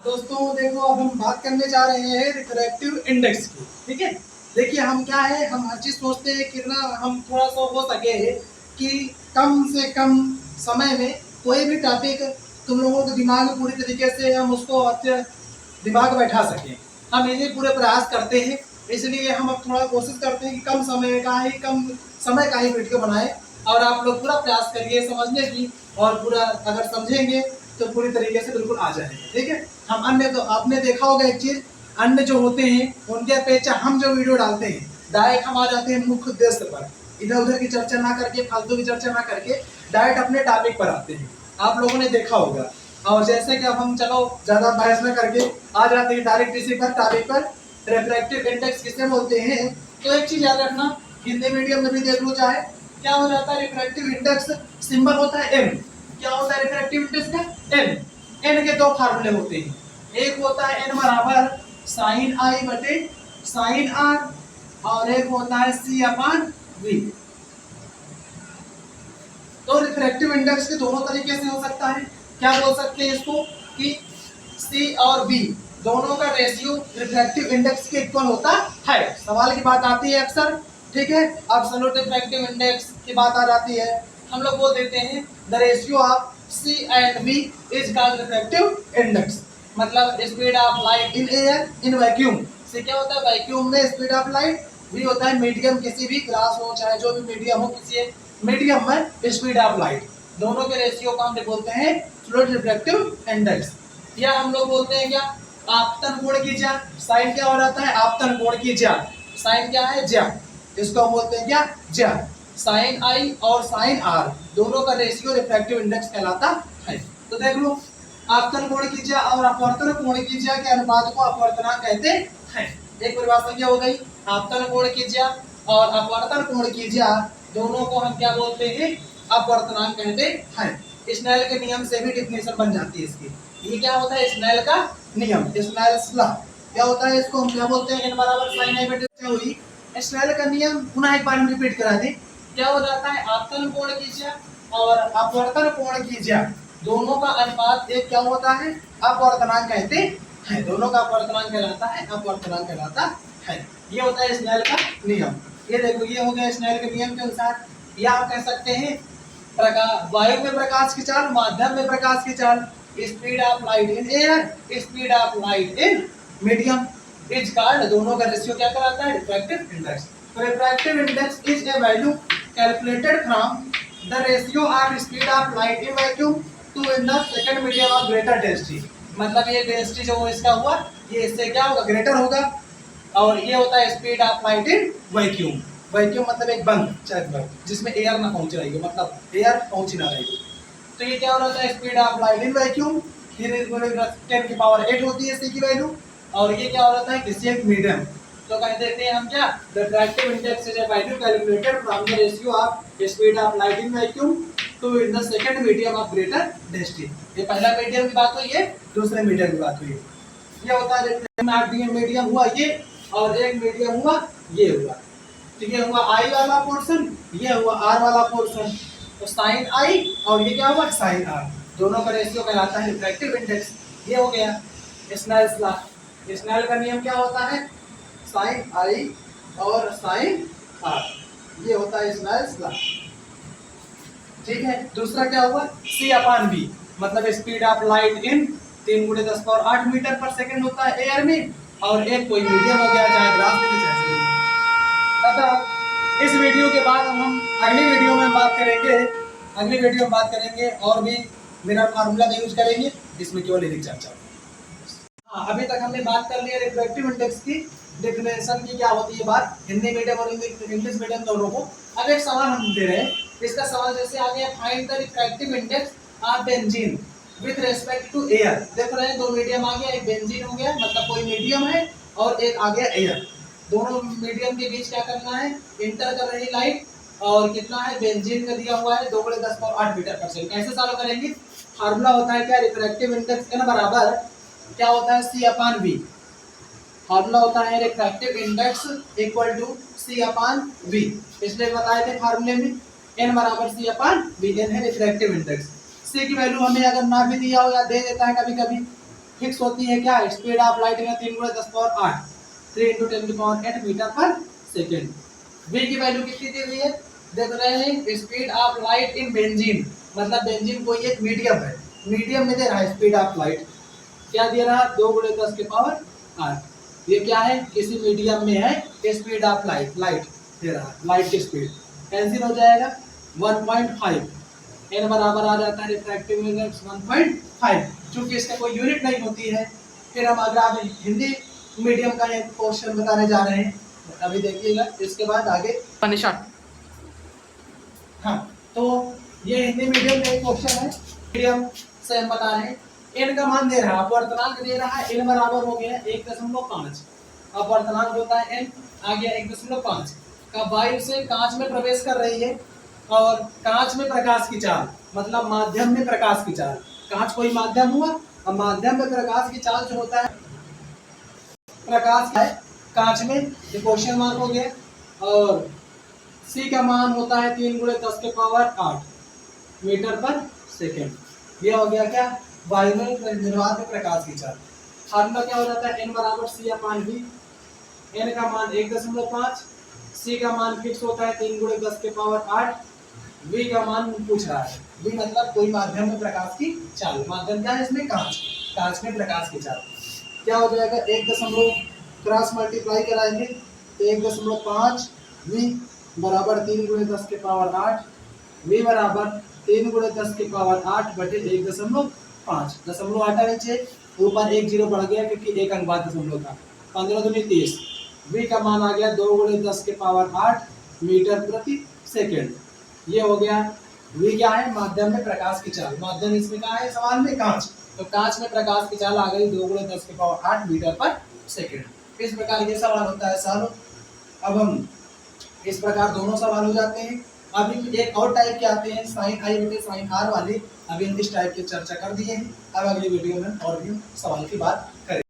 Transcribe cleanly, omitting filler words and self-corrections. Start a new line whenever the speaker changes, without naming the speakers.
दोस्तों देखो, अब हम बात करने जा रहे हैं रिफ्रैक्टिव इंडेक्स की। ठीक है, देखिए हम क्या है, हम हर चीज सोचते हैं कि ना हम थोड़ा सा हो सके कि कम से कम समय में कोई भी टॉपिक तुम लोगों के दिमाग में पूरी तरीके से हम उसको अच्छे दिमाग बैठा सकें। हम इन्हें पूरे प्रयास करते हैं, इसलिए हम अब थोड़ा कोशिश करते हैं कि कम समय का ही वीडियो बनाएं। और आप लोग पूरा प्रयास करिए समझने की, और पूरा अगर समझेंगे तो पूरी तरीके से बिल्कुल आ जाएगा। ठीक है, हम अन्य तो आपने देखा होगा एक चीज, अन्य जो होते हैं उनके अपेक्षा हम जो वीडियो डालते हैं डायरेक्ट हम आ जाते हैं मुख्य उद्देश्य पर, इधर उधर की चर्चा ना करके, फालतू की चर्चा ना करके डायरेक्ट अपने टॉपिक पर आते हैं। आप लोगों ने देखा होगा। और जैसे कि अब हम चलो ज्यादा बहस न करके आ जाते हैं डायरेक्ट इसी पर टॉपिक पर, रिफ्रैक्टिव इंडेक्स किसे बोलते हैं। तो एक चीज याद रखना, हिंदी मीडियम में भी देख लो चाहे, क्या हो जाता है रिफ्रैक्टिव इंडेक्स, सिंबल होता है एम। क्या होता है रिफ्रैक्टिव इंडेक्स का? एन। एन के दो फार्मूले होते हैं, एक होता है एन बराबर साइन आई बटे साइन आर, और एक होता है सी अपान वी। तो रिफ्रैक्टिव इंडेक्स के दोनों तरीके से हो सकता है। क्या बोल सकते हैं इसको कि सी और वी दोनों का रेशियो रिफ्रैक्टिव इंडेक्स के इक्वल होता है। सवाल की बात आती है अक्सर। ठीक है, एब्सोल्यूट रिफ्रैक्टिव इंडेक्स की बात आ जाती है, हम लोग बोल देते हैं the ratio of C and V is called refractive index. मतलब speed of light in air in vacuum. से क्या होता है, वैक्यूम में स्पीड ऑफ लाइट, वी होता है मीडियम, किसी भी ग्लास हो चाहे जो भी मीडियम हो, किसी मीडियम में स्पीड ऑफ लाइट, दोनों के रेशियो को हम बोलते हैं फ्लूइड रिफ्रैक्टिव इंडेक्स। या हम लोग बोलते हैं क्या, आपतन कोण की ज्या। साइन क्या हो जाता है, आपतन कोण की ज्या। साइन क्या है, ज्या, इसको हम बोलते हैं क्या, ज्या। साइन आई और साइन आर दोनों का रेशियो रिफ्रैक्टिव इंडेक्स कहलाता है। तो देख लो, आपतन कोण की ज्या और अपवर्तन कोण की ज्या के अनुपात को अपवर्तनांक कहते हैं। एक परिभाषा क्या हो गई, आपतन कोण की ज्या और अपवर्तन कोण की ज्या दोनों को हम क्या बोलते हैं, अपवर्तनांक कहते हैं। स्नेल के नियम से भी डिफिनेशन बन जाती है इसकी। ये क्या होता है, स्नेल का नियम, स्नेल्स लॉ। क्या होता है, इसको हम क्या बोलते हैं, n बराबर sin i बटे क्या हुई, स्नेल का नियम। पुनः एक बार हम रिपीट करा दें, क्या हो जाता है, आपतन कोण की ज्या और अपवर्तन कोण की ज्या दोनों का अनुपात एक क्या होता है, अपवर्तनांक कहते हैं। दोनों का अपवर्तनांक कहलाता है, अपवर्तनांक कहलाता है। ये होता है स्नेल का नियम। ये देखो, ये हो गया स्नेल के नियम के अनुसार। या आप कह सकते हैं प्रकाश, वायु में प्रकाश की चाल, माध्यम में प्रकाश की चाल, speed of light in air, speed of light in medium is called, दोनों का रेशियो क्या कहलाता है, refractive index. Refractive index is a value calculated from the ratio of speed of light in vacuum to in the second medium of greater density. मतलब ये density जो इसका हुआ, ये इससे क्या होगा, ग्रेटर होगा। और ये होता है speed of light in vacuum. Vacuum मतलब एक बंद चैम्बर जिसमें एयर ना पहुंच रही हो, मतलब एयर पहुंच ना रही हो। तो ये क्या हो रहा है, speed of light in vacuum, 10 की पावर 8 होती है सी की वैल्यू। और ये क्या हो रहा है, किसी एक मीडियम। तो कह देते हैं हम क्या, refractive index is a value calculated from the ratio of speed of light in vacuum to in the second medium of greater density. ये पहला मीडियम की बात हुई है, दूसरे मीडियम की बात हुई है। ये होता है मीडियम हुआ ये, और एक मीडियम हुआ ये हुआ। तो ये हुआ आई वाला पोर्शन, ये हुआ आर वाला पोर्शन। तो साइन आई और ये क्या हुआ, साइन आर, दोनों का रेशियो कहलाता है रिफ्रैक्टिव इंडेक्स। ये हो गया स्नेल्स लॉ। स्नेल का नियम क्या होता है, साइन आई और साइन आर, ये होता है स्नेल्स लॉ। ठीक है, दूसरा क्या हुआ, सी अपान बी, मतलब speed of light in 3 × 10⁸ metre पर सेकंड होता है एयर में, और एक कोई मीडियम हो गया, चाहे ग्लास में चाहे। अतः इस वीडियो के बाद हम अगली वीडियो में बात करेंगे, और भी मेरा फार्मूला का यूज करेंगे, इसमें केवल एक चर्चा। हाँ, अभी तक हमने बात कर लिया रिफ्रैक्टिव इंडेक्स की डेफिनेशन की, क्या होती है बात, हिंदी मीडियम और इंग्लिश मीडियम दोनों को। अब एक सवाल हम दे रहे हैं, इसका सवाल जैसे आ गया, find the refractive index of benzene with respect to air. देख रहे हैं, दो मीडियम आ गया, एक बेंजीन हो गया, मतलब कोई मीडियम है, और एक आ गया एयर। दोनों मीडियम के बीच क्या करना है, इंटर कर रही लाइट, और कितना है, बेंजीन का दिया हुआ है 2 × 10⁸ मीटर पर सेकंड। कैसे सॉल्व करेंगे, फार्मूला होता है क्या, रिफ्रैक्टिव इंडेक्स n बराबर क्या होता है, सी अपान वी। फार्मूला होता है refractive index equal to C upon V, इसलिए बताए थे फार्मूले में, n बराबर सी अपान वी। n है रिफ्रैक्टिव इंडेक्स। सी की वैल्यू हमें अगर ना भी दिया हो या दे देता है कभी कभी, फिक्स होती है क्या, स्पीड ऑफ लाइट में 3 × 10⁸ 3 × 10⁸ मीटर पर सेकेंड। v की वैल्यू कितनी दी हुई है, देख रहे हैं, speed of light in benzene, मतलब बेंजीन कोई एक मीडियम है, मीडियम में दे रहा है स्पीड ऑफ लाइट, क्या दे रहा है 2 × 10⁸। ये क्या है, किसी मीडियम में है स्पीड ऑफ लाइट, लाइट दे रहा है, लाइट की स्पीड कैंसिल हो जाएगा 1.5, n बराबर आ जाता है रिफ्रैक्टिव इंडेक्स 1.5, क्योंकि इसका कोई यूनिट नहीं होती है। फिर हम अगर आप हिंदी मीडियम का एक क्वेश्चन बताने जा रहे हैं, अभी देखिएगा, इसके बाद आगे निशान। हाँ, तो ये हिंदी मीडियम का एक क्वेश्चन है, मीडियम से हम बता रहे हैं, n का मान दे रहा है, अपवर्तनांक दे रहा है, n बराबर हो गया 1.5, अपवर्तनांक होता है n, आ गया 1.5 का, वायु से कांच में प्रवेश कर रही है और कांच में प्रकाश की चाल, मतलब माध्यम में प्रकाश की चाल, कांच कोई माध्यम हुआ और माध्यम में प्रकाश की चाल जो होता है, प्रकाश है कांच में, ये क्वेश्चन मार्क हो गया, और c का मान होता है 3 × 10⁸ मीटर पर सेकेंड। ये हो गया क्या, वायु में निर्वात में प्रकाश की चाल। फार्मूला क्या हो जाता है, n बराबर c/v, n का मान 1.5, c का मान फिक्स होता है 3 × 10⁸, v का मान पूछ रहा है, v मतलब कोई माध्यम में प्रकाश की चाल, माध्यम क्या है इसमें, कांच, कांच में प्रकाश की चाल, क्या हो जाएगा 1 क्रॉस मल्टीप्लाई कराएंगे तो 1.5 v बराबर 3 × 10⁸, v बराबर 3 × 10⁸ बटे 1.5, दशमलव हटा नीचे, ऊपर 1 0 बढ़ गया क्योंकि एक अंक बाद दशमलव का, 15 दूनी 30, v का मान आ गया 2 × 10⁸ मीटर प्रति सेकेंड। ये हो गया, v क्या है, माध्यम में प्रकाश की चाल, माध्यम इसमें क्या है सवाल में, कांच, तो कांच में प्रकाश की चाल आ गई 2 × 10⁸ मीटर पर सेकेंड। इस प्रकार ये सवाल होता है सॉल्व। अब हम इस प्रकार दोनों सवाल हो जाते हैं। अभी एक और टाइप के आते हैं sin i बटे sin r वाले, अभी हम इस टाइप की चर्चा कर दिए हैं। अब अगली वीडियो में और भी सवाल की बात करें।